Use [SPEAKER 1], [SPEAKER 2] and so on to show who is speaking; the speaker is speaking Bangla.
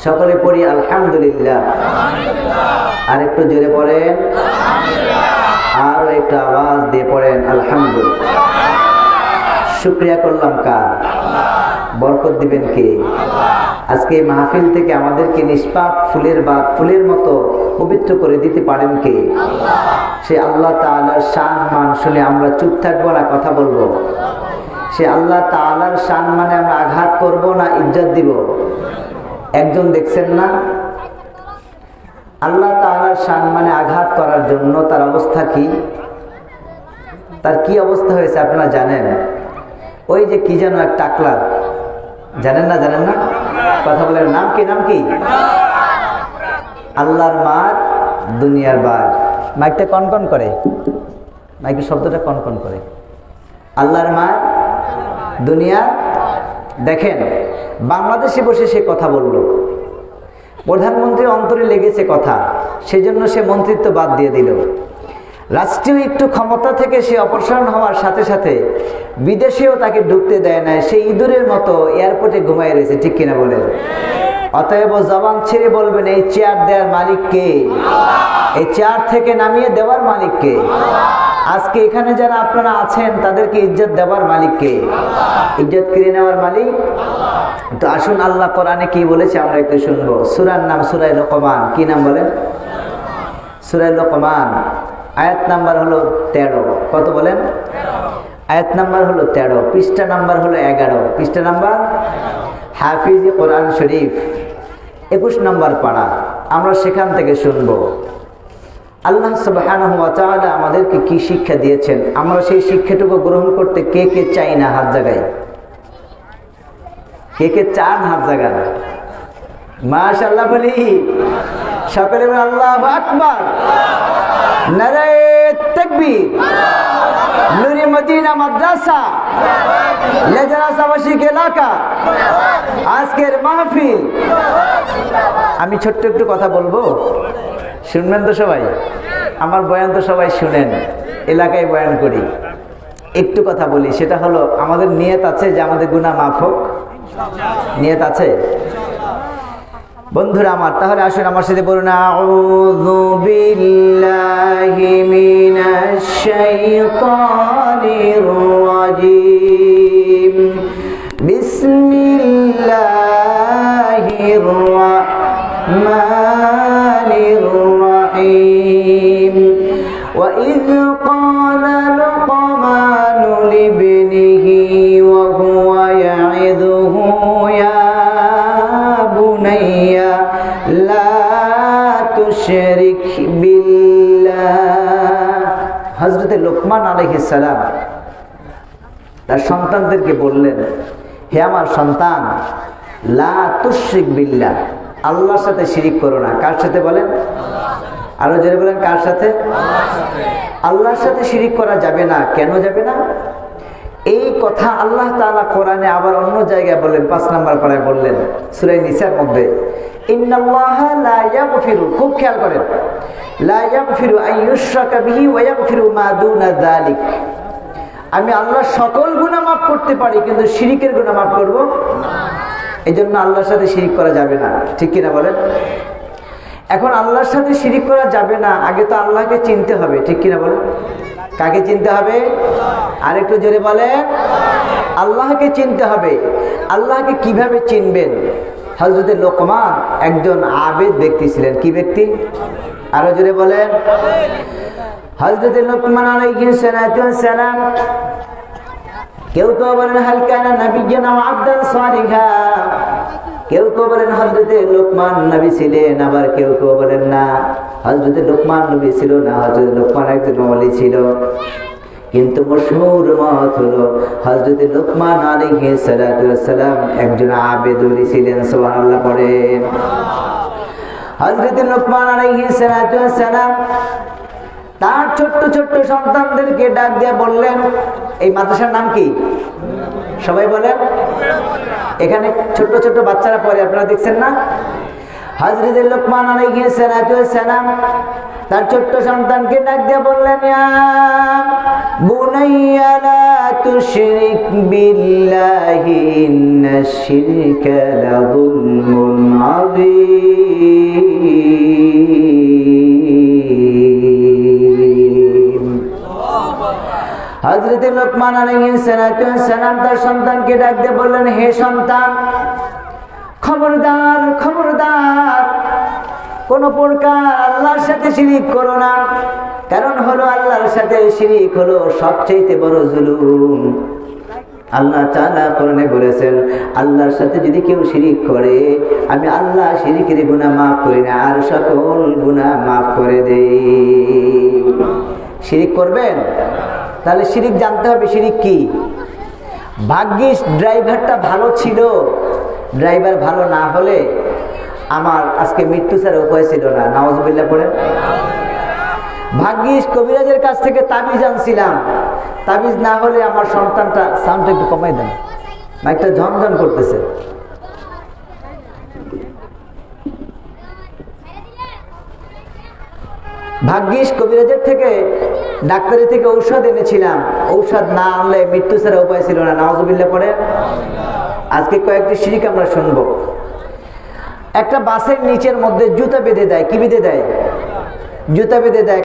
[SPEAKER 1] সকলে পড়ি আলহামদুলিল্লাহ। আর একটু জোরে পড়েন, আর একটু আওয়াজ দিয়ে পড়েন আলহামদুলিল্লাহ। শুকরিয়া করলাম কার? বরকত দিবেন কে? আজকে মাহফিল থেকে আমাদেরকে নিষ্পাপ ফুলের মতো পবিত্র করে দিতে পারেন কে? সে আল্লাহ তাআলার শান মান শুনে আমরা চুপ থাকবো না কথা বলবো? সে আল্লাহ তাআলার শান মানে আমরা আঘাত করব না ইজ্জত দিব? একজন দেখছেন না আল্লাহ তাআলার শান মানে আঘাত করার জন্য তার অবস্থা কি? তার কি অবস্থা হয়েছে আপনারা জানেন? ওই যে কি যেন এক টাকলা, জানেন না? কথা বলেন, নাম কি? আল্লাহর মার দুনিয়ার বার। মাইকটা কনকন করে, মাইকের শব্দটা কনকন করে। আল্লাহর মার দুনিয়া। দেখেন বাংলাদেশে বসে সে কথা বলল, প্রধানমন্ত্রীর অন্তরে লেগেছে কথা, সেজন্য সে মন্ত্রিত্ব বাদ দিয়ে দিল। রাষ্ট্রীয় একটু ক্ষমতা থেকে সে অপসারণ হওয়ার সাথে সাথে বিদেশেও তাকে ঢুকতে দেয় না, সে ইঁদুরের মতো এয়ারপোর্টে ঘুমায় রয়েছে, ঠিক কিনা বলেন? অতএব জবান ছেড়ে বলবেন, এই চেয়ার দেওয়ার মালিক কে? এই চেয়ার থেকে নামিয়ে দেওয়ার মালিক কে? আজকে এখানে যারা আপনারা আছেন তাদেরকে ইজ্জত দেওয়ার মালিক কে? ইজ্জত কেড়ে নেওয়ার মালিক? তো আসুন আল্লাহ কোরআনে কি বলেছে আমরা একটু শুনবো। সূরার নাম সূরা লোকমান। কি নাম বলেন? সূরা লোকমান। আয়াত নাম্বার হলো 13। কত বলেন? আয়াত নাম্বার হলো 13, পৃষ্ঠা নাম্বার হলো 11। পৃষ্ঠা নাম্বার হাফিজি কোরআন শরীফ 21 নম্বর পাড়া। আমরা সেখান থেকে শুনবো আল্লাহ সুবহানাহু ওয়া তাআলা আমাদেরকে কি শিক্ষা দিয়েছেন। আমরা সেই শিক্ষাটুকু গ্রহণ করতে কে কে চাই না? হাত জাগাই। কে চান? হাত জাগান। মাশাআল্লাহ বলি সকলে বলেন আল্লাহু আকবার। নারায়ে তাকবীর। নূরে মদিনা মাদ্রাসা লেজারাসাবাসিক এলাকা আজকের মাহফিল। আমি ছোট্ট একটু কথা বলবো, শুনবেন তো সবাই? আমার বয়ান তো সবাই শুনেন, এলাকায় বয়ান করি। একটু কথা বলি, সেটা হলো আমাদের নিয়ত আছে যে আমাদের গুনাহ মাফ হোক। নিয়ত আছে বন্ধুরা আমার? তাহলে আসুন আমার সাথে বলুন, আউযু বিল্লাহি মিনাশ শাইতানির রাজীম। বিসমিল্লাহির রাহমানির রাহিম। ওয়া ইয ক্বালা লুকমানু লিবনিহি ওয়া হুয়া ইয়াইযুহু ইয়া বুনাইয়া লা তুশরিক বিল্লাহ। হযরতে লোকমান আলাইহিস সালাম তার সন্তানদেরকে বললেন, হে আমার সন্তান, লা তুশরিক বিল্লাহ, আল্লাহর সাথে শিরিক করো না। কার সাথে বলেন? আরো জোরে বলেন, কার সাথে? আল্লাহর সাথে শিরিক করা যাবে না। কেন যাবে না? এই কথা আল্লাহ তাআলা কোরআনে আবার অন্য জায়গায় বললেন, 5 নম্বর পারায় বললেন সূরা নিসার মধ্যে, ইন্নাল্লাহা লা ইয়াগফিরু, খুব খেয়াল করেন, লা ইয়াগফিরু আইয়ুশরাকা বিহি ওয়া ইয়াগফিরু মা দুনা যালিক। আমি আল্লাহ সকল গুনাহ মাফ করতে পারি, কিন্তু শিরিকের গুনাহ মাফ করব না। এজন্য আল্লাহর সাথে শিরিক করা যাবে না, ঠিক কিনা বলেন? এখন আল্লাহর সাথে শিরিক করা যাবে না, আগে তো আল্লাহকে চিনতে হবে, ঠিক কিনা বলেন? কাকে চিনতে হবে? আরেকটু জোরে বলেন, আল্লাহকে চিনতে হবে। আল্লাহকে কিভাবে চিনবেন? হযরতে লোকমান একজন আবেদ ব্যক্তি ছিলেন। কি ব্যক্তি? আরো জোরে বলেন। হযরতে লোকমান আলাইহিস সালাম, কেউ কেউ বলেন হাল কানা নাবিয়্যান ওয়া আবদান সালিহা, কেউ কেউ বলেন হযরতে লোকমান নবী ছিলেন, আবার কেউ কেউ বলেন না হযরতে লোকমান নবী ছিল না, হযরতে লোকমান একজন ওলি ছিল। কিন্তু মশহুর মত হলো হযরতে লোকমান আলাইহিস সালাম একজন আবেদ ওলি ছিলেন। সুবহানাল্লাহ পড়েন। হযরতে লোকমান আলাইহিস সালাম তার ছোট্ট ছোট্ট সন্তানদেরকে ডাক দিয়ে বললেন, এই মাদ্রাসার নাম কি? সবাই বলেন। এখানে ছোট্ট ছোট্ট বাচ্চারা পড়ে, আপনারা দেখছেন না? হযরত লোকমান আলাইহিস সালাম তার ছোট্ট সন্তানকে ডাক দিয়ে বললেন, ইয়া বুনাইয়া লা তুশরিক বিল্লাহি ইন্নাশ শিরকা লাযুলমুন আযীম। হযরত লোকমান আলাইহিস সালাম তার সন্তানকে ডাক দিয়ে বললেন, হে সন্তান, খবরদার খবরদার কোন প্রকার আল্লাহর সাথে শিরিক করো না। কারণ হলো আল্লাহর সাথে শিরিক হলো সবচেয়ে বড় জুলুম। আল্লাহ তাআলা কোরআনে বলেছেন, আল্লাহর সাথে যদি কেউ শিরিক করে আমি আল্লাহ শিরিকের গুনাহ মাফ করি না, আর সকল গুনাহ মাফ করে দেই। শিরিক করবেন? তাহলে শিরিক জানতে হবে শিরিক কি। ভাগ্যিস ড্রাইভারটা ভালো ছিল, ড্রাইভার ভালো না হলে আমার আজকে মৃত্যু ছাড়া উপায় ছিল না। নাউজুবিল্লাহ পড়েন। ভাগ্যিস কবিরাজের কাছ থেকে তাবিজ আনছিলাম, তাবিজ না হলে আমার সন্তানটা, সাউন্ডটা একটু কমাই দেন, মাইকটা ঝনঝন করতেছে। ভাগ্যিস কবিরাজের থেকে, ডাক্তারের থেকে ঔষধ এনেছিলাম, ঔষধ না আনলে মৃত্যু ছাড়া উপায় ছিল না। নাউজুবিল্লাহ পড়েন। আজকে কয়েকটি শিরিক আমরা শুনবো। একটা বাসের নিচের মধ্যে জুতা বেঁধে দেয়। কি বেঁধে দেয়? জুতা বেঁধে দেয়।